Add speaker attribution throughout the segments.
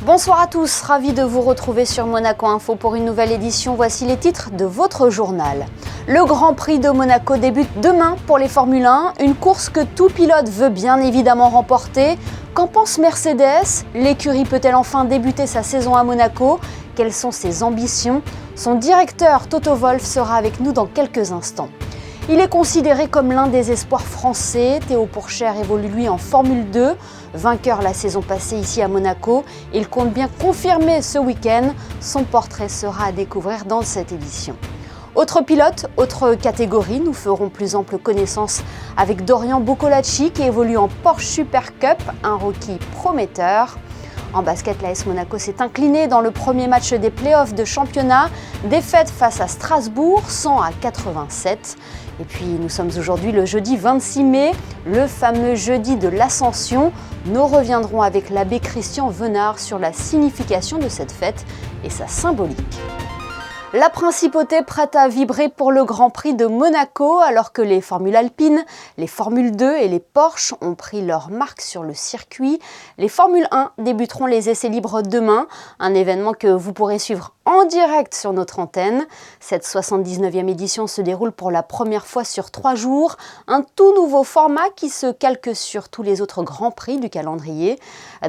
Speaker 1: Bonsoir à tous, ravi de vous retrouver sur Monaco Info pour une nouvelle édition. Voici les titres de votre journal. Le Grand Prix de Monaco débute demain pour les Formule 1, une course que tout pilote veut bien évidemment remporter. Qu'en pense Mercedes? L'écurie peut-elle enfin débuter sa saison à Monaco? Quelles sont ses ambitions? Son directeur Toto Wolff sera avec nous dans quelques instants. Il est considéré comme l'un des espoirs français. Théo Pourchaire évolue lui en Formule 2. Vainqueur la saison passée ici à Monaco, il compte bien confirmer ce week-end. Son portrait sera à découvrir dans cette édition. Autre pilote, autre catégorie, nous ferons plus ample connaissance avec Dorian Boccolacci qui évolue en Porsche Super Cup, un rookie prometteur. En basket, l'AS Monaco s'est incliné dans le premier match des playoffs de championnat. Défaite face à Strasbourg, 100-87. Et puis nous sommes aujourd'hui le jeudi 26 mai, le fameux jeudi de l'Ascension. Nous reviendrons avec l'abbé Christian Venard sur la signification de cette fête et sa symbolique. La principauté prête à vibrer pour le Grand Prix de Monaco alors que les Formules alpines, les Formules 2 et les Porsche ont pris leur marque sur le circuit. Les Formules 1 débuteront les essais libres demain, un événement que vous pourrez suivre en direct sur notre antenne. Cette 79e édition se déroule pour la première fois sur 3 jours, un tout nouveau format qui se calque sur tous les autres Grands Prix du calendrier.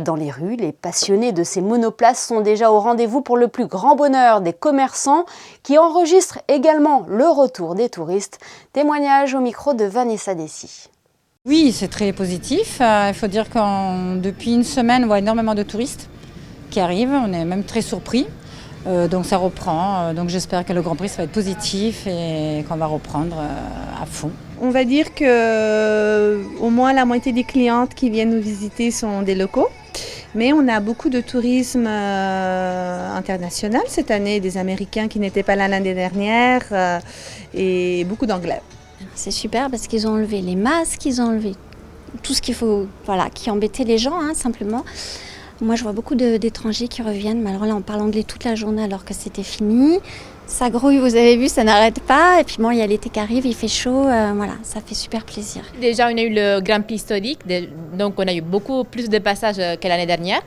Speaker 1: Dans les rues, les passionnés de ces monoplaces sont déjà au rendez-vous pour le plus grand bonheur des commerçants qui enregistrent également le retour des touristes. Témoignage au micro de Vanessa Dessy.
Speaker 2: Oui, c'est très positif. Il faut dire que depuis une semaine, on voit énormément de touristes qui arrivent. On est même très surpris. Donc ça reprend. Donc j'espère que le Grand Prix ça va être positif et qu'on va reprendre à fond.
Speaker 3: On va dire que au moins la moitié des clientes qui viennent nous visiter sont des locaux. Mais on a beaucoup de tourisme international cette année, des Américains qui n'étaient pas là l'année dernière et beaucoup d'Anglais.
Speaker 4: C'est super parce qu'ils ont enlevé les masques, ils ont enlevé tout ce qu'il faut, qui embêtait les gens simplement. Moi je vois beaucoup d'étrangers qui reviennent, mais alors là on parle anglais toute la journée alors que c'était fini. Ça grouille, vous avez vu, ça n'arrête pas. Et puis bon, il y a l'été qui arrive, il fait chaud, ça fait super plaisir.
Speaker 5: Déjà, on a eu le Grand Prix historique, donc on a eu beaucoup plus de passages que l'année dernière.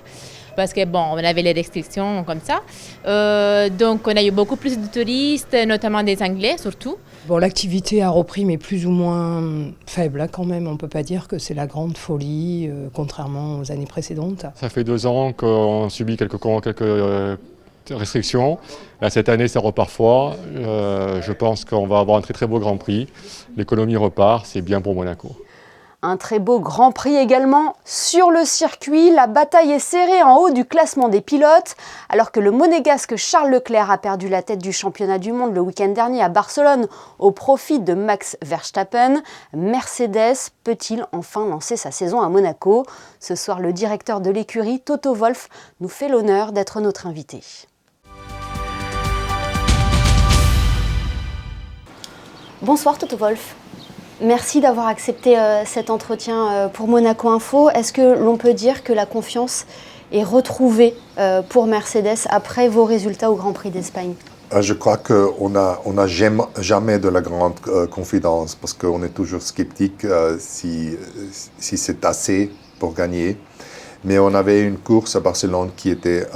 Speaker 5: Parce que on avait les restrictions comme ça. Donc on a eu beaucoup plus de touristes, notamment des Anglais surtout.
Speaker 6: L'activité a repris, mais plus ou moins faible quand même. On ne peut pas dire que c'est la grande folie, contrairement aux années précédentes.
Speaker 7: Ça fait 2 ans qu'on subit quelques restrictions. Là, cette année, ça repart fort. Je pense qu'on va avoir un très très beau Grand Prix. L'économie repart, c'est bien pour Monaco.
Speaker 1: Un très beau Grand Prix également sur le circuit. La bataille est serrée en haut du classement des pilotes. Alors que le monégasque Charles Leclerc a perdu la tête du championnat du monde le week-end dernier à Barcelone au profit de Max Verstappen, Mercedes peut-il enfin lancer sa saison à Monaco? Ce soir, le directeur de l'écurie, Toto Wolff, nous fait l'honneur d'être notre invité. Bonsoir Toto Wolff. Merci d'avoir accepté cet entretien pour Monaco Info. Est-ce que l'on peut dire que la confiance est retrouvée pour Mercedes après vos résultats au Grand Prix d'Espagne?
Speaker 8: Je crois qu'on n'a jamais de la grande confidence parce qu'on est toujours sceptique si c'est assez pour gagner. Mais on avait une course à Barcelone qui était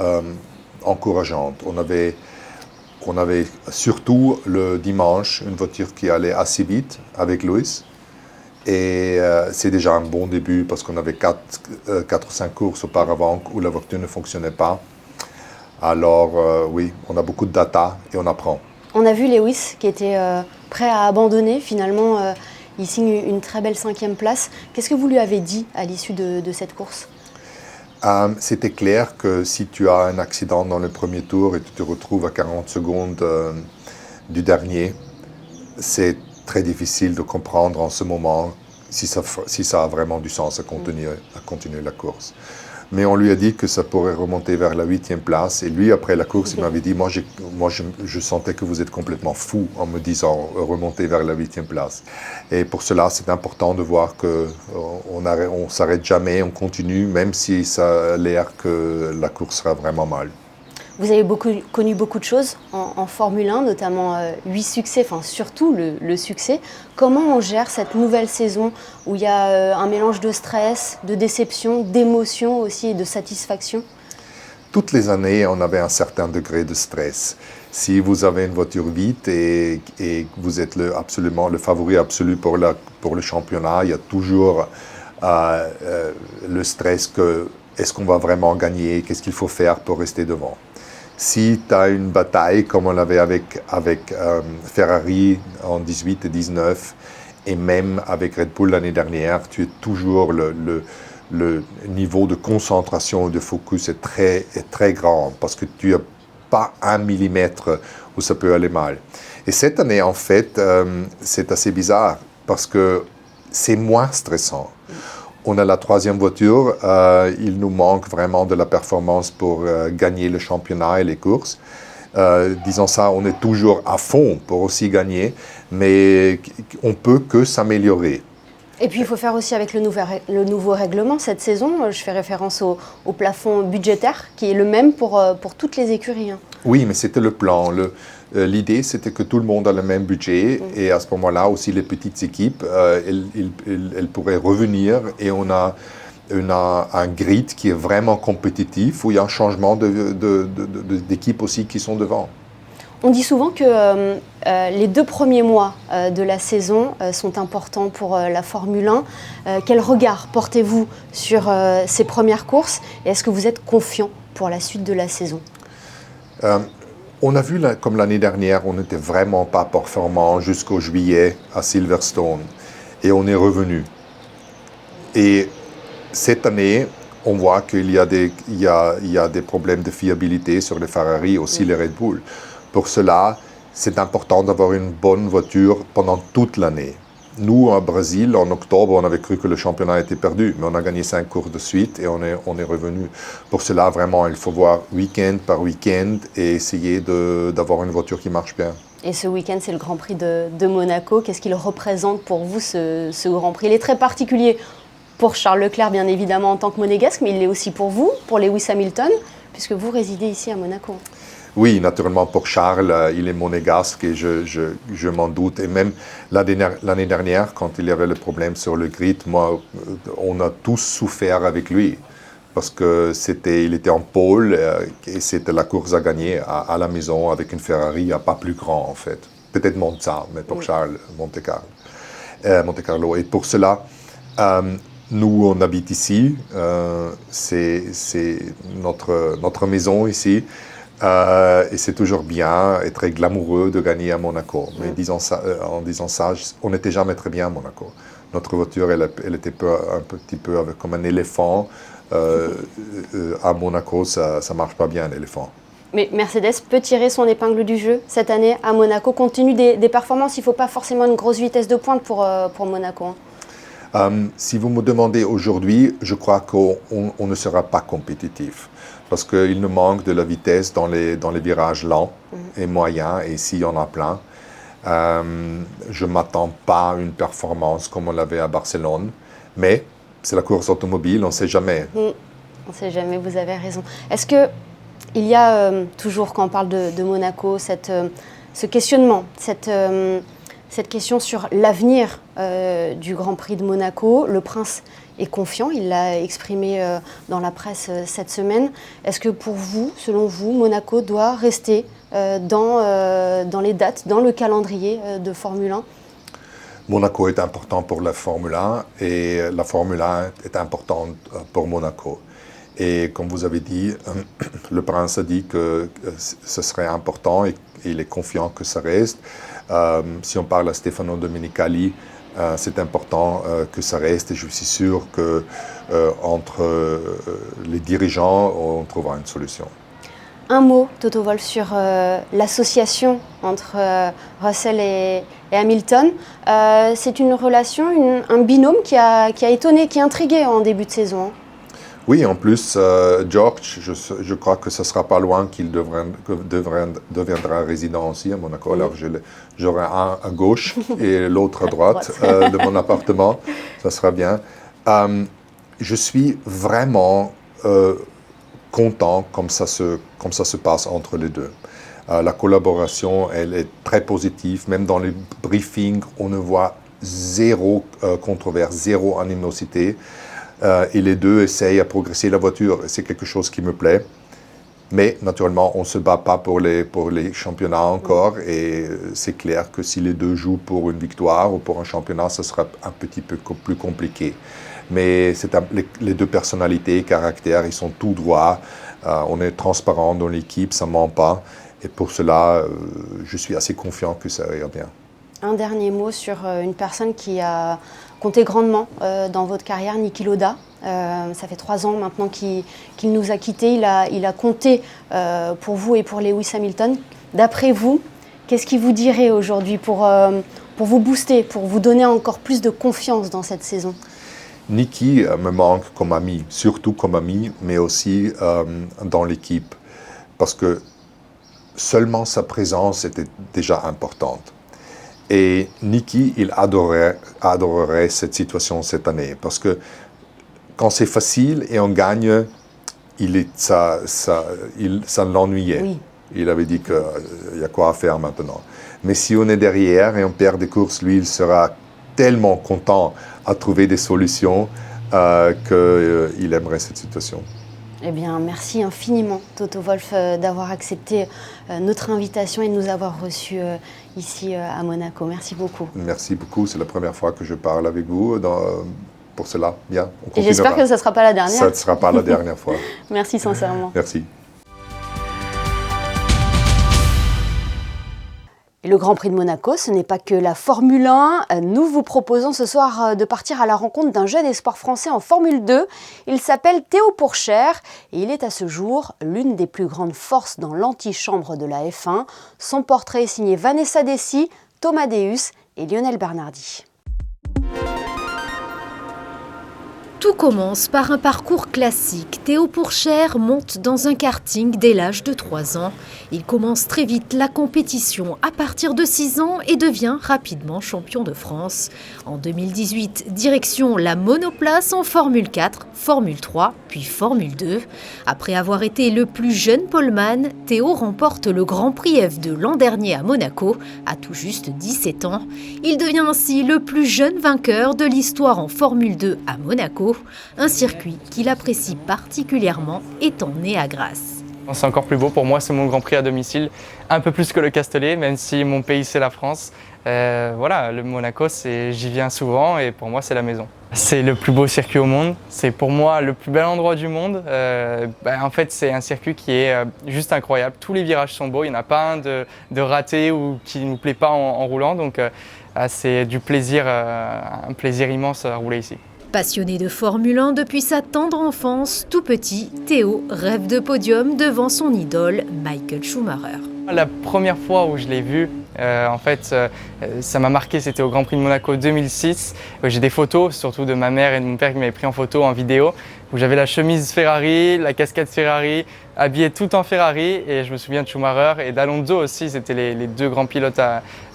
Speaker 8: encourageante. On avait surtout le dimanche une voiture qui allait assez vite avec Lewis. Et c'est déjà un bon début parce qu'on avait 4 ou 5 courses auparavant où la voiture ne fonctionnait pas. Alors oui, on a beaucoup de data et on apprend.
Speaker 1: On a vu Lewis qui était prêt à abandonner. Finalement, il signe une très belle 5e place. Qu'est-ce que vous lui avez dit à l'issue de cette course?
Speaker 8: C'était clair que si tu as un accident dans le premier tour et tu te retrouves à 40 secondes du dernier, c'est très difficile de comprendre en ce moment si ça a vraiment du sens à continuer la course. Mais on lui a dit que ça pourrait remonter vers la 8e place. Et lui, après la course, il m'avait dit, moi je sentais que vous êtes complètement fou en me disant remonter vers la 8e place. Et pour cela, c'est important de voir qu'on ne s'arrête jamais, on continue, même si ça a l'air que la course sera vraiment mal.
Speaker 1: Vous avez connu beaucoup de choses en Formule 1, notamment 8 succès, enfin surtout le succès. Comment on gère cette nouvelle saison où il y a un mélange de stress, de déception, d'émotion aussi et de satisfaction?
Speaker 8: toutes les années, on avait un certain degré de stress. Si vous avez une voiture vite et vous êtes absolument le favori absolu pour le championnat, il y a toujours le stress que est-ce qu'on va vraiment gagner, qu'est-ce qu'il faut faire pour rester devant. Si tu as une bataille comme on l'avait avec Ferrari en 18 et 19 et même avec Red Bull l'année dernière, tu es toujours le niveau de concentration et de focus est très grand parce que tu n'as pas 1 millimètre où ça peut aller mal. Et cette année, en fait, c'est assez bizarre parce que c'est moins stressant. On a la 3e voiture, il nous manque vraiment de la performance pour gagner le championnat et les courses. Disons ça, on est toujours à fond pour aussi gagner, mais on peut que s'améliorer.
Speaker 1: Et puis il faut faire aussi avec le nouveau règlement cette saison. Je fais référence au plafond budgétaire qui est le même pour toutes les écuries. Hein.
Speaker 8: Oui, mais c'était le plan. L'idée, c'était que tout le monde a le même budget et à ce moment-là aussi les petites équipes, elles pourraient revenir et on a un grid qui est vraiment compétitif où il y a un changement d'équipes aussi qui sont devant.
Speaker 1: On dit souvent que les 2 premiers mois de la saison sont importants pour la Formule 1. Quel regard portez-vous sur ces premières courses et est-ce que vous êtes confiant pour la suite de la saison ?
Speaker 8: On a vu, comme l'année dernière, on n'était vraiment pas performant jusqu'au juillet à Silverstone et on est revenu. Et cette année, on voit qu'il y a des problèmes de fiabilité sur les Ferrari, aussi les Red Bull. Pour cela, c'est important d'avoir une bonne voiture pendant toute l'année. Nous, au Brésil, en octobre, on avait cru que le championnat était perdu, mais on a gagné 5 courses de suite et on est revenu. Pour cela, vraiment, il faut voir week-end par week-end et essayer d'avoir une voiture qui marche bien.
Speaker 1: Et ce week-end, c'est le Grand Prix de Monaco. Qu'est-ce qu'il représente pour vous, ce Grand Prix ? Il est très particulier pour Charles Leclerc, bien évidemment, en tant que monégasque, mais il l'est aussi pour vous, pour Lewis Hamilton, puisque vous résidez ici à Monaco.
Speaker 8: Oui, naturellement, pour Charles, il est monégasque et je m'en doute. Et même l'année dernière, quand il y avait le problème sur le grid, on a tous souffert avec lui. Parce qu'il était en pôle et c'était la course à gagner à la maison avec une Ferrari pas plus grand, en fait. Peut-être Monza, mais pour Charles, Monte Carlo. Et pour cela, nous, on habite ici. C'est notre maison ici. Et c'est toujours bien et très glamoureux de gagner à Monaco. Mais en disant ça, on n'était jamais très bien à Monaco. Notre voiture, elle était un petit peu comme un éléphant. À Monaco, ça ne marche pas bien, l'éléphant.
Speaker 1: Mais Mercedes peut tirer son épingle du jeu cette année à Monaco. Compte tenu des performances, il ne faut pas forcément une grosse vitesse de pointe pour Monaco.
Speaker 8: Si vous me demandez aujourd'hui, je crois qu'on ne sera pas compétitif. Parce qu'il nous manque de la vitesse dans les virages lents et moyens, et s'il y en a plein. Je ne m'attends pas à une performance comme on l'avait à Barcelone, mais c'est la course automobile, on ne sait jamais.
Speaker 1: On ne sait jamais, vous avez raison. Est-ce qu'il y a toujours, quand on parle de Monaco, ce questionnement, cette question sur l'avenir du Grand Prix de Monaco? Le prince est confiant, il l'a exprimé dans la presse cette semaine. Est-ce que pour vous, selon vous, Monaco doit rester dans les dates, dans le calendrier de Formule 1?
Speaker 8: Monaco est important pour la Formule 1 et la Formule 1 est importante pour Monaco. Et comme vous avez dit, le prince a dit que ce serait important et il est confiant que ça reste. Si on parle à Stefano Domenicali, c'est important que ça reste et je suis sûr qu'entre les dirigeants, on trouvera une solution.
Speaker 1: Un mot, Toto Wolff, sur l'association entre Russell et Hamilton. C'est une relation, un binôme qui a étonné, qui a intrigué en début de saison.
Speaker 8: Oui, en plus, George, je crois que ce ne sera pas loin qu'il deviendra résident aussi à Monaco. Alors j'aurai un à gauche et l'autre à droite de mon appartement. Ça sera bien. Je suis vraiment content comme ça se passe entre les deux. La collaboration, elle est très positive. Même dans les briefings, on ne voit zéro controverse, zéro animosité. Et les deux essayent à progresser la voiture. C'est quelque chose qui me plaît. Mais naturellement, on ne se bat pas pour les championnats encore. Et c'est clair que si les deux jouent pour une victoire ou pour un championnat, ce sera un petit peu plus compliqué. Mais les deux personnalités, caractères, ils sont tout droits. On est transparent dans l'équipe, ça ne ment pas. Et pour cela, je suis assez confiant que ça ira bien.
Speaker 1: Un dernier mot sur une personne qui a compté grandement dans votre carrière, Niki Lauda. Ça fait 3 ans maintenant qu'il nous a quittés. Il a compté pour vous et pour Lewis Hamilton. D'après vous, qu'est-ce qu'il vous dirait aujourd'hui pour vous booster, pour vous donner encore plus de confiance dans cette saison?
Speaker 8: Niki me manque comme ami, surtout comme ami, mais aussi dans l'équipe. Parce que seulement sa présence était déjà importante. Et Niki, il adorerait cette situation cette année. Parce que quand c'est facile et on gagne, ça l'ennuyait. Oui. Il avait dit qu'il y a quoi à faire maintenant. Mais si on est derrière et on perd des courses, lui, il sera tellement content à trouver des solutions qu'il aimerait cette situation.
Speaker 1: Eh bien, merci infiniment, Toto Wolff, d'avoir accepté notre invitation et de nous avoir reçus ici à Monaco. Merci beaucoup.
Speaker 8: Merci beaucoup. C'est la première fois que je parle avec vous. Pour cela, bien, on continuera.
Speaker 1: Et j'espère que ça ne sera pas la dernière.
Speaker 8: Ça ne sera pas la dernière fois.
Speaker 1: Merci sincèrement.
Speaker 8: Merci.
Speaker 1: Et le Grand Prix de Monaco, ce n'est pas que la Formule 1. Nous vous proposons ce soir de partir à la rencontre d'un jeune espoir français en Formule 2. Il s'appelle Théo Pourchaire et il est à ce jour l'une des plus grandes forces dans l'antichambre de la F1. Son portrait est signé Vanessa Dessy, Thomas Deus et Lionel Bernardi.
Speaker 9: Tout commence par un parcours classique. Théo Pourchaire monte dans un karting dès l'âge de 3 ans. Il commence très vite la compétition à partir de 6 ans et devient rapidement champion de France. En 2018, direction la monoplace en Formule 4, Formule 3, puis Formule 2. Après avoir été le plus jeune poleman, Théo remporte le Grand Prix F2 l'an dernier à Monaco, à tout juste 17 ans. Il devient ainsi le plus jeune vainqueur de l'histoire en Formule 2 à Monaco. Un circuit qu'il apprécie particulièrement étant né à Grasse.
Speaker 10: C'est encore plus beau pour moi, c'est mon Grand Prix à domicile, un peu plus que le Castellet, même si mon pays c'est la France. Voilà, le Monaco, j'y viens souvent et pour moi c'est la maison. C'est le plus beau circuit au monde, c'est pour moi le plus bel endroit du monde. En fait c'est un circuit qui est juste incroyable, tous les virages sont beaux, il n'y en a pas un de raté ou qui ne nous plaît pas en roulant, donc c'est du plaisir, un plaisir immense à rouler ici.
Speaker 9: Passionné de Formule 1 depuis sa tendre enfance, tout petit, Théo rêve de podium devant son idole Michael Schumacher.
Speaker 10: La première fois où je l'ai vu, ça m'a marqué, c'était au Grand Prix de Monaco 2006. J'ai des photos, surtout de ma mère et de mon père qui m'avaient pris en photo, en vidéo, où j'avais la chemise Ferrari, la casquette Ferrari, habillé tout en Ferrari. Et je me souviens de Schumacher et d'Alonso aussi, c'était les deux grands pilotes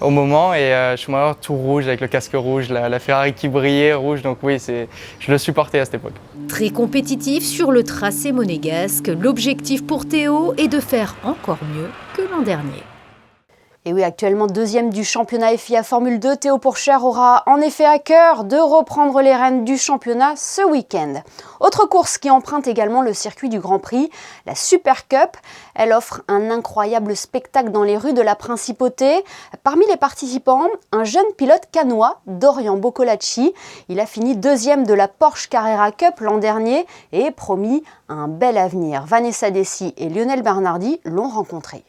Speaker 10: au moment. Et Schumacher tout rouge avec le casque rouge, la Ferrari qui brillait rouge. Donc oui, je le supportais à cette époque.
Speaker 9: Très compétitif sur le tracé monégasque, l'objectif pour Théo est de faire encore mieux que l'an dernier.
Speaker 1: Et oui, actuellement 2e du championnat FIA Formule 2, Théo Pourchaire aura en effet à cœur de reprendre les rênes du championnat ce week-end. Autre course qui emprunte également le circuit du Grand Prix, la Super Cup. Elle offre un incroyable spectacle dans les rues de la Principauté. Parmi les participants, un jeune pilote cannois, Dorian Boccolacci. Il a fini 2e de la Porsche Carrera Cup l'an dernier et est promis un bel avenir. Vanessa Dessy et Lionel Bernardi l'ont rencontré.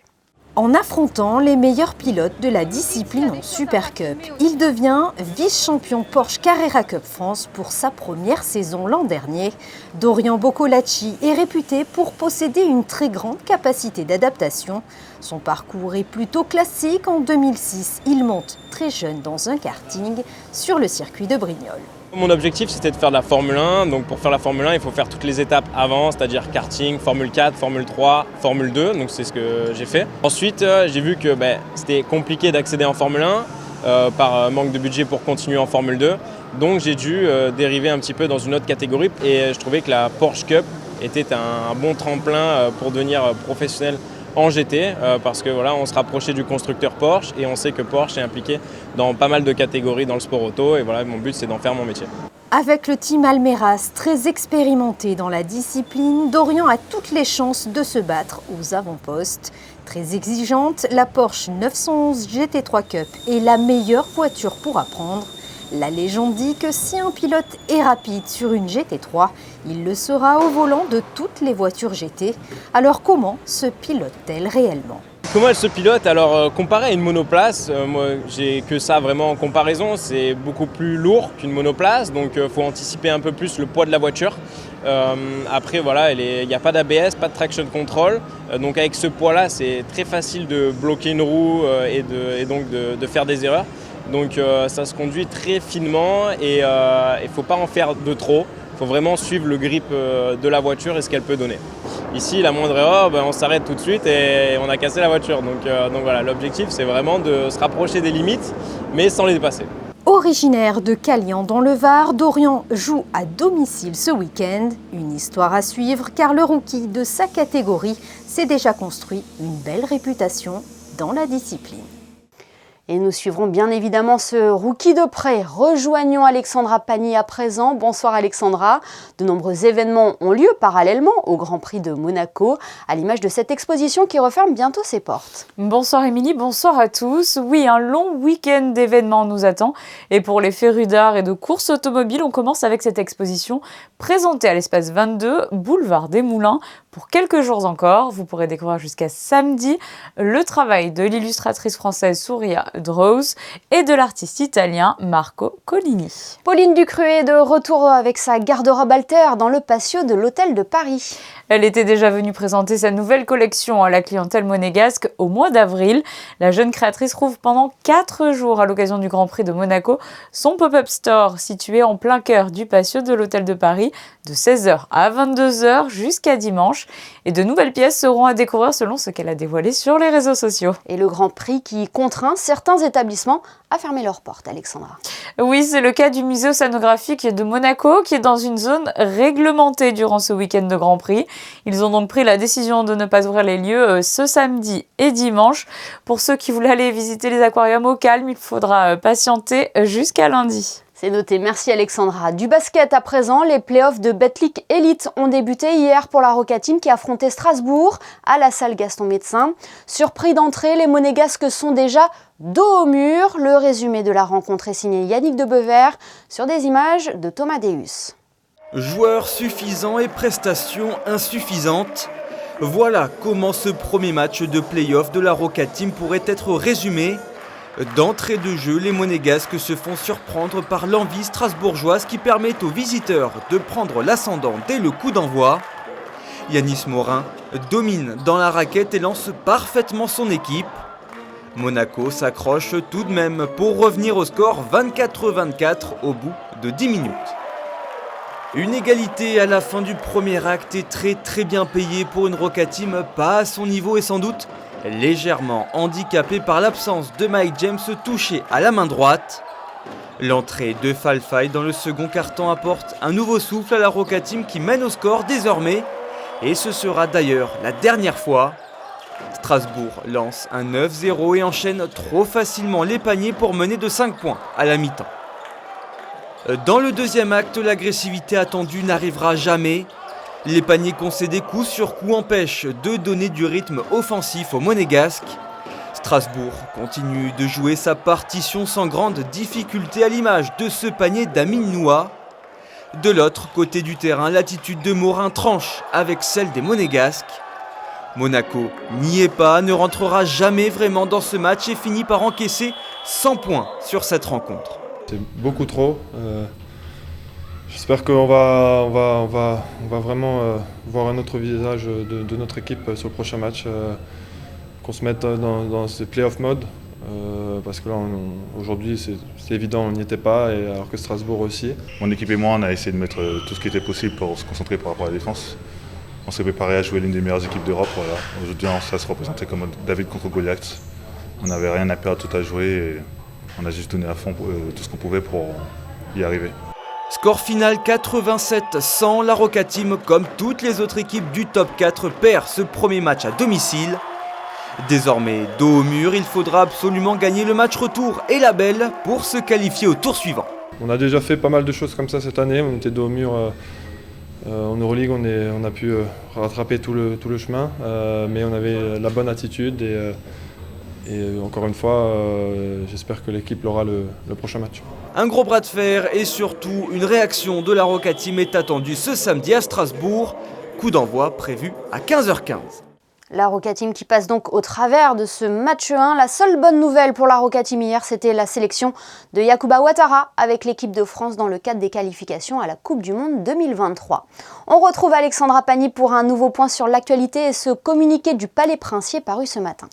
Speaker 9: En affrontant les meilleurs pilotes de la discipline en Super Cup, il devient vice-champion Porsche Carrera Cup France pour sa première saison l'an dernier. Dorian Boccolacci est réputé pour posséder une très grande capacité d'adaptation. Son parcours est plutôt classique. En 2006, il monte très jeune dans un karting sur le circuit de Brignoles.
Speaker 11: Mon objectif, c'était de faire de la Formule 1. Donc pour faire la Formule 1, il faut faire toutes les étapes avant, c'est-à-dire karting, Formule 4, Formule 3, Formule 2. Donc c'est ce que j'ai fait. Ensuite, j'ai vu que c'était compliqué d'accéder en Formule 1 par manque de budget pour continuer en Formule 2. Donc j'ai dû dériver un petit peu dans une autre catégorie. Et je trouvais que la Porsche Cup était un bon tremplin pour devenir professionnel en GT parce que voilà, on se rapprochait du constructeur Porsche et on sait que Porsche est impliqué dans pas mal de catégories dans le sport auto et voilà, mon but c'est d'en faire mon métier.
Speaker 9: Avec le team Almeras très expérimenté dans la discipline, Dorian a toutes les chances de se battre aux avant-postes. Très exigeante, la Porsche 911 GT3 Cup est la meilleure voiture pour apprendre. La légende dit que si un pilote est rapide sur une GT3, il le sera au volant de toutes les voitures GT. Alors comment se pilote-t-elle réellement ?
Speaker 11: Comment elle se pilote? Alors comparé à une monoplace, moi j'ai que ça vraiment en comparaison, c'est beaucoup plus lourd qu'une monoplace, donc il faut anticiper un peu plus le poids de la voiture. Après voilà, il n'y a pas d'ABS, pas de traction control, donc avec ce poids-là c'est très facile de bloquer une roue et donc de faire des erreurs. Donc ça se conduit très finement et il ne faut pas en faire de trop. Il faut vraiment suivre le grip de la voiture et ce qu'elle peut donner. Ici, la moindre erreur, on s'arrête tout de suite et on a cassé la voiture. Donc voilà, l'objectif c'est vraiment de se rapprocher des limites, mais sans les dépasser.
Speaker 9: Originaire de Calian dans le Var, Dorian joue à domicile ce week-end. Une histoire à suivre car le rookie de sa catégorie s'est déjà construit une belle réputation dans la discipline.
Speaker 1: Et nous suivrons bien évidemment ce rookie de près. Rejoignons Alexandra Pagny à présent. Bonsoir Alexandra. De nombreux événements ont lieu parallèlement au Grand Prix de Monaco, à l'image de cette exposition qui referme bientôt ses portes.
Speaker 12: Bonsoir Émilie, bonsoir à tous. Oui, un long week-end d'événements nous attend. Et pour les férus d'art et de courses automobiles, on commence avec cette exposition présentée à l'espace 22, boulevard des Moulins. Pour quelques jours encore, vous pourrez découvrir jusqu'à samedi le travail de l'illustratrice française Souria Droz et de l'artiste italien Marco Collini.
Speaker 1: Pauline Ducruet est de retour avec sa garde-robe Alter dans le patio de l'Hôtel de Paris.
Speaker 12: Elle était déjà venue présenter sa nouvelle collection à la clientèle monégasque au mois d'avril. La jeune créatrice rouvre pendant 4 jours à l'occasion du Grand Prix de Monaco son pop-up store situé en plein cœur du patio de l'Hôtel de Paris de 16h à 22h jusqu'à dimanche. Et de nouvelles pièces seront à découvrir selon ce qu'elle a dévoilé sur les réseaux sociaux.
Speaker 1: Et le Grand Prix qui contraint certains établissements à fermer leurs portes, Alexandra.
Speaker 12: Oui, c'est le cas du musée océanographique de Monaco qui est dans une zone réglementée durant ce week-end de Grand Prix. Ils ont donc pris la décision de ne pas ouvrir les lieux ce samedi et dimanche. Pour ceux qui voulaient aller visiter les aquariums au calme, il faudra patienter jusqu'à lundi.
Speaker 1: C'est noté, merci Alexandra. Du basket à présent, les playoffs de Betclic Elite ont débuté hier pour la Roca Team qui affrontait Strasbourg à la salle Gaston Médecin. Surpris d'entrée, les Monégasques sont déjà dos au mur. Le résumé de la rencontre est signé Yannick Debever sur des images de Thomas Deus.
Speaker 13: Joueurs suffisants et prestations insuffisantes. Voilà comment ce premier match de play-off de la Roca Team pourrait être résumé. D'entrée de jeu, les Monégasques se font surprendre par l'envie strasbourgeoise qui permet aux visiteurs de prendre l'ascendant dès le coup d'envoi. Yanis Morin domine dans la raquette et lance parfaitement son équipe. Monaco s'accroche tout de même pour revenir au score 24-24 au bout de 10 minutes. Une égalité à la fin du premier acte est très bien payée pour une Roca Team pas à son niveau et sans doute légèrement handicapé par l'absence de Mike James touché à la main droite. L'entrée de Falfay dans le second quart-temps apporte un nouveau souffle à la Roca Team qui mène au score désormais. Et ce sera d'ailleurs la dernière fois. Strasbourg lance un 9-0 et enchaîne trop facilement les paniers pour mener de 5 points à la mi-temps. Dans le deuxième acte, l'agressivité attendue n'arrivera jamais. Les paniers concédés coup sur coup empêchent de donner du rythme offensif aux Monégasques. Strasbourg continue de jouer sa partition sans grande difficulté à l'image de ce panier d'Amine Noua. De l'autre côté du terrain, l'attitude de Morin tranche avec celle des Monégasques. Monaco n'y est pas, ne rentrera jamais vraiment dans ce match et finit par encaisser 100 points sur cette rencontre.
Speaker 14: C'est beaucoup trop. J'espère qu'on va vraiment voir un autre visage de notre équipe sur le prochain match, qu'on se mette dans ce play-off mode, parce que là aujourd'hui c'est évident, on n'y était pas, alors que Strasbourg aussi.
Speaker 15: Mon équipe et moi on a essayé de mettre tout ce qui était possible pour se concentrer par rapport à la défense. On s'est préparé à jouer l'une des meilleures équipes d'Europe. Voilà. Aujourd'hui ça se représentait comme David contre Goliath. On n'avait rien à perdre, tout à jouer et on a juste donné à fond tout ce qu'on pouvait pour y arriver.
Speaker 13: Score final 87-100, la Roca Team, comme toutes les autres équipes du top 4, perd ce premier match à domicile. Désormais, dos au mur, il faudra absolument gagner le match retour et la belle pour se qualifier au tour suivant.
Speaker 14: On a déjà fait pas mal de choses comme ça cette année, on était dos au mur en Euroleague, on a pu rattraper tout le chemin, mais on avait la bonne attitude et encore une fois, j'espère que l'équipe l'aura le prochain match.
Speaker 13: Un gros bras de fer et surtout une réaction de la Roca Team est attendue ce samedi à Strasbourg. Coup d'envoi prévu à 15h15.
Speaker 1: La Roca Team qui passe donc au travers de ce match 1. La seule bonne nouvelle pour la Roca Team hier, c'était la sélection de Yacouba Ouattara avec l'équipe de France dans le cadre des qualifications à la Coupe du Monde 2023. On retrouve Alexandra Pagny pour un nouveau point sur l'actualité et ce communiqué du Palais Princier paru ce matin.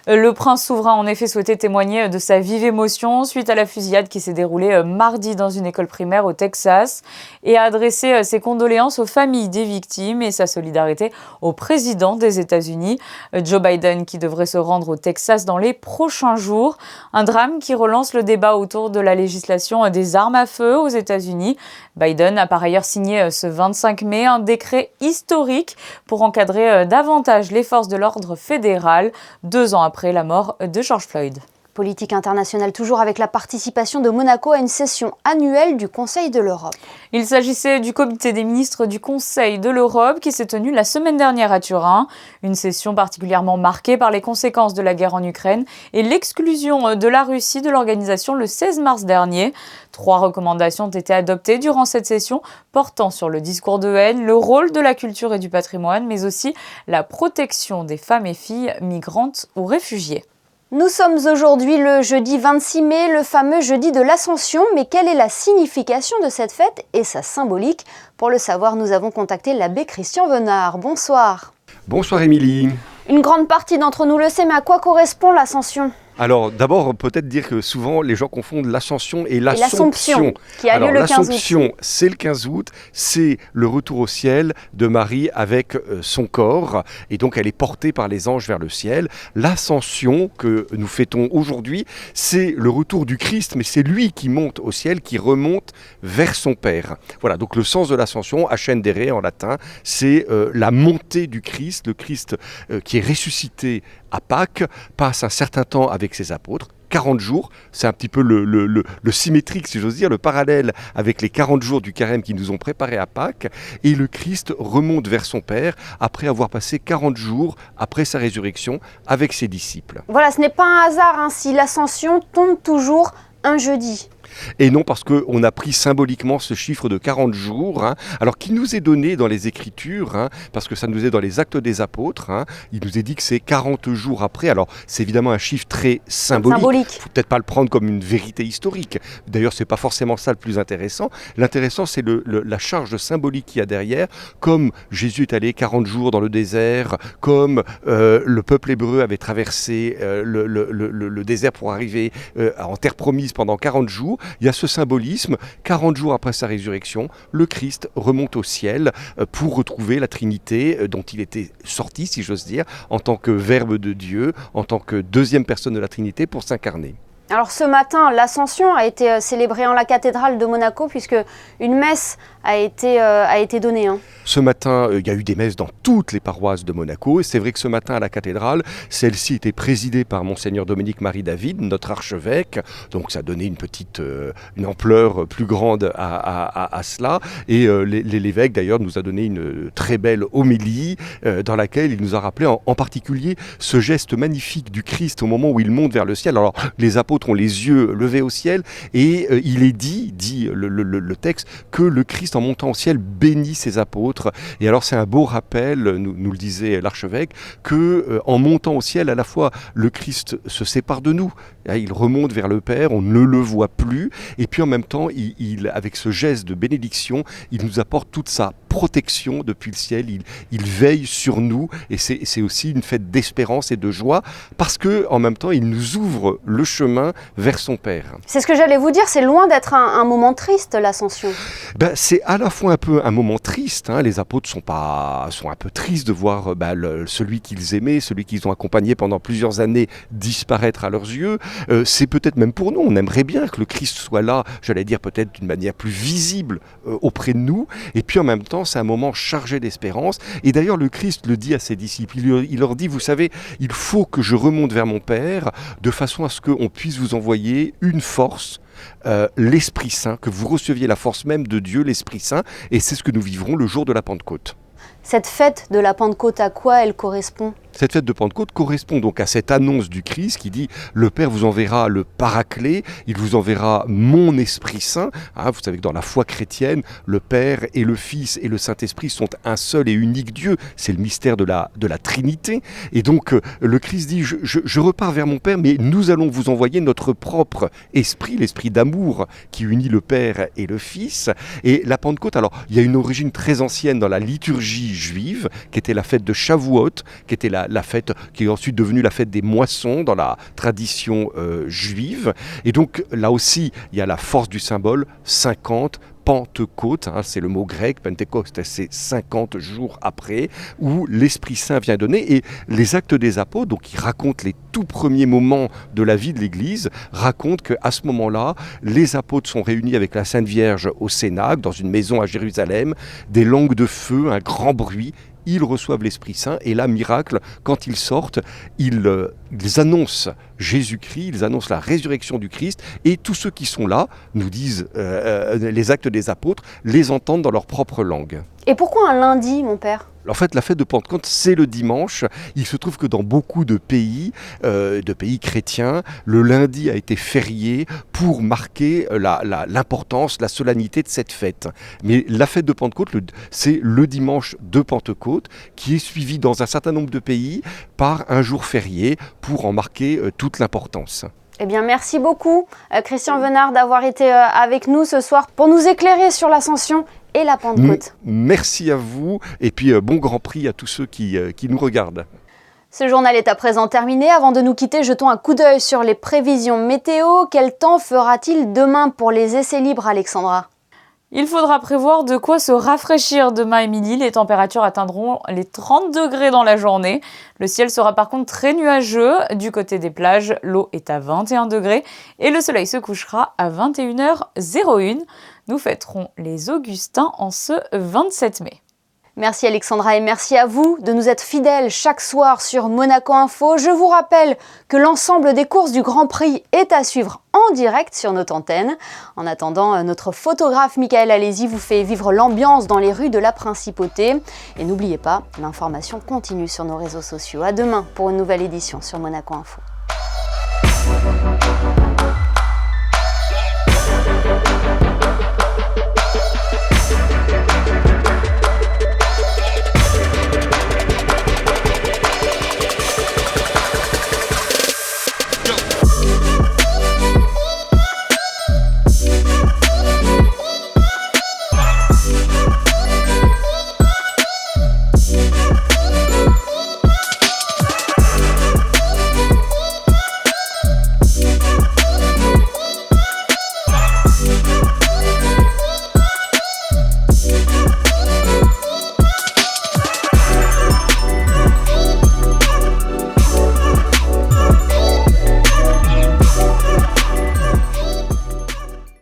Speaker 12: Le prince souverain a en effet souhaité témoigner de sa vive émotion suite à la fusillade qui s'est déroulée mardi dans une école primaire au Texas et a adressé ses condoléances aux familles des victimes et sa solidarité au président des États-Unis, Joe Biden, qui devrait se rendre au Texas dans les prochains jours. Un drame qui relance le débat autour de la législation des armes à feu aux États-Unis. Biden a par ailleurs signé ce 25 mai un décret historique pour encadrer davantage les forces de l'ordre fédéral, 2 ans après la mort de George Floyd.
Speaker 1: Politique internationale toujours avec la participation de Monaco à une session annuelle du Conseil de l'Europe.
Speaker 12: Il s'agissait du comité des ministres du Conseil de l'Europe qui s'est tenu la semaine dernière à Turin. Une session particulièrement marquée par les conséquences de la guerre en Ukraine et l'exclusion de la Russie de l'organisation le 16 mars dernier. 3 recommandations ont été adoptées durant cette session portant sur le discours de haine, le rôle de la culture et du patrimoine, mais aussi la protection des femmes et filles migrantes ou réfugiées.
Speaker 1: Nous sommes aujourd'hui le jeudi 26 mai, le fameux jeudi de l'Ascension. Mais quelle est la signification de cette fête et sa symbolique? Pour le savoir, nous avons contacté l'abbé Christian Venard. Bonsoir.
Speaker 16: Bonsoir Émilie.
Speaker 1: Une grande partie d'entre nous le sait, mais à quoi correspond l'Ascension ?
Speaker 16: Alors d'abord, peut-être dire que souvent les gens confondent l'Ascension et l'Assomption.
Speaker 1: Qui a lieu le 15 août.
Speaker 16: L'Assomption, c'est le 15 août, c'est le retour au ciel de Marie avec son corps. Et donc elle est portée par les anges vers le ciel. L'Ascension que nous fêtons aujourd'hui, c'est le retour du Christ, mais c'est lui qui monte au ciel, qui remonte vers son Père. Voilà, donc le sens de l'Ascension, ascendere en latin, c'est la montée du Christ, le Christ qui est ressuscité à Pâques, passe un certain temps avec ses apôtres, 40 jours, c'est un petit peu le symétrique, si j'ose dire, le parallèle avec les 40 jours du carême qui nous ont préparés à Pâques, et le Christ remonte vers son Père après avoir passé 40 jours après sa résurrection avec ses disciples.
Speaker 1: Voilà, ce n'est pas un hasard si l'Ascension tombe toujours un jeudi.
Speaker 16: Et non parce qu'on a pris symboliquement ce chiffre de 40 jours, alors qui nous est donné dans les Écritures, parce que ça nous est dans les Actes des Apôtres, il nous est dit que c'est 40 jours après, alors c'est évidemment un chiffre très symbolique. Il ne faut peut-être pas le prendre comme une vérité historique, d'ailleurs c'est pas forcément ça le plus intéressant, l'intéressant c'est la charge symbolique qu'il y a derrière, comme Jésus est allé 40 jours dans le désert, comme le peuple hébreu avait traversé le désert pour arriver en terre promise pendant 40 jours, il y a ce symbolisme, 40 jours après sa résurrection, le Christ remonte au ciel pour retrouver la Trinité dont il était sorti, si j'ose dire, en tant que Verbe de Dieu, en tant que deuxième personne de la Trinité pour s'incarner.
Speaker 1: Alors ce matin, l'Ascension a été célébrée en la cathédrale de Monaco puisque une messe a été donnée.
Speaker 16: Ce matin, il y a eu des messes dans toutes les paroisses de Monaco et c'est vrai que ce matin à la cathédrale, celle-ci était présidée par Monseigneur Dominique-Marie David, notre archevêque, donc ça donnait une ampleur plus grande à cela et l'évêque d'ailleurs nous a donné une très belle homélie dans laquelle il nous a rappelé en particulier ce geste magnifique du Christ au moment où il monte vers le ciel. Alors les apôtres ont les yeux levés au ciel et il est dit le texte, que le Christ en montant au ciel bénit ses apôtres. Et alors c'est un beau rappel, nous le disait l'archevêque, que en montant au ciel, à la fois le Christ se sépare de nous, il remonte vers le Père, on ne le voit plus, et puis en même temps, avec ce geste de bénédiction, il nous apporte toute sa protection depuis le ciel, il veille sur nous, et c'est aussi une fête d'espérance et de joie, parce que en même temps, il nous ouvre le chemin vers son Père.
Speaker 1: C'est ce que j'allais vous dire, c'est loin d'être un moment triste, l'Ascension.
Speaker 16: C'est à la fois un peu un moment triste, les apôtres sont un peu tristes de voir celui qu'ils aimaient, celui qu'ils ont accompagné pendant plusieurs années disparaître à leurs yeux. C'est peut-être même pour nous, on aimerait bien que le Christ soit là, j'allais dire peut-être d'une manière plus visible auprès de nous, et puis en même temps c'est un moment chargé d'espérance, et d'ailleurs le Christ le dit à ses disciples, il leur dit, vous savez, il faut que je remonte vers mon Père, de façon à ce qu'on puisse vous envoyer une force l'Esprit Saint, que vous receviez la force même de Dieu, l'Esprit Saint, et c'est ce que nous vivrons le jour de la Pentecôte.
Speaker 1: Cette fête de la Pentecôte, à quoi elle correspond ?
Speaker 16: Cette fête de Pentecôte correspond donc à cette annonce du Christ qui dit « Le Père vous enverra le Paraclet, il vous enverra mon Esprit Saint ». Vous savez que dans la foi chrétienne, le Père et le Fils et le Saint-Esprit sont un seul et unique Dieu. C'est le mystère de la Trinité. Et donc le Christ dit « Je repars vers mon Père, mais nous allons vous envoyer notre propre esprit, l'esprit d'amour qui unit le Père et le Fils ». Et la Pentecôte, alors il y a une origine très ancienne dans la liturgie juive, qui était la fête de Shavuot, qui était la fête qui est ensuite devenue la fête des moissons dans la tradition juive. Et donc là aussi, il y a la force du symbole, 50, Pentecôte, c'est le mot grec, Pentecôte, c'est 50 jours après, où l'Esprit Saint vient donner. Et les Actes des Apôtres, donc qui racontent les tout premiers moments de la vie de l'Église, racontent qu'à ce moment-là, les apôtres sont réunis avec la Sainte Vierge au Cénacle, dans une maison à Jérusalem, des langues de feu, un grand bruit. Ils reçoivent l'Esprit Saint et là, miracle, quand ils sortent, ils annoncent Jésus-Christ, ils annoncent la résurrection du Christ et tous ceux qui sont là, nous disent les Actes des Apôtres, les entendent dans leur propre langue.
Speaker 1: Et pourquoi un lundi, mon père ?
Speaker 16: En fait, la fête de Pentecôte, c'est le dimanche. Il se trouve que dans beaucoup de pays chrétiens, le lundi a été férié pour marquer l'importance, la solennité de cette fête. Mais la fête de Pentecôte, c'est le dimanche de Pentecôte qui est suivi dans un certain nombre de pays par un jour férié pour en marquer toute l'importance.
Speaker 1: Eh bien, merci beaucoup, Christian Venard, d'avoir été avec nous ce soir pour nous éclairer sur l'Ascension et la Pentecôte.
Speaker 16: Merci à vous et puis bon Grand Prix à tous ceux qui nous regardent.
Speaker 1: Ce journal est à présent terminé. Avant de nous quitter, jetons un coup d'œil sur les prévisions météo. Quel temps fera-t-il demain pour les essais libres, Alexandra ?
Speaker 12: Il faudra prévoir de quoi se rafraîchir demain, Émilie. Les températures atteindront les 30 degrés dans la journée. Le ciel sera par contre très nuageux. Du côté des plages, l'eau est à 21 degrés et le soleil se couchera à 21h01. Nous fêterons les Augustins en ce 27 mai.
Speaker 1: Merci Alexandra et merci à vous de nous être fidèles chaque soir sur Monaco Info. Je vous rappelle que l'ensemble des courses du Grand Prix est à suivre en direct sur notre antenne. En attendant, notre photographe Michael Alési vous fait vivre l'ambiance dans les rues de la Principauté. Et n'oubliez pas, l'information continue sur nos réseaux sociaux. À demain pour une nouvelle édition sur Monaco Info.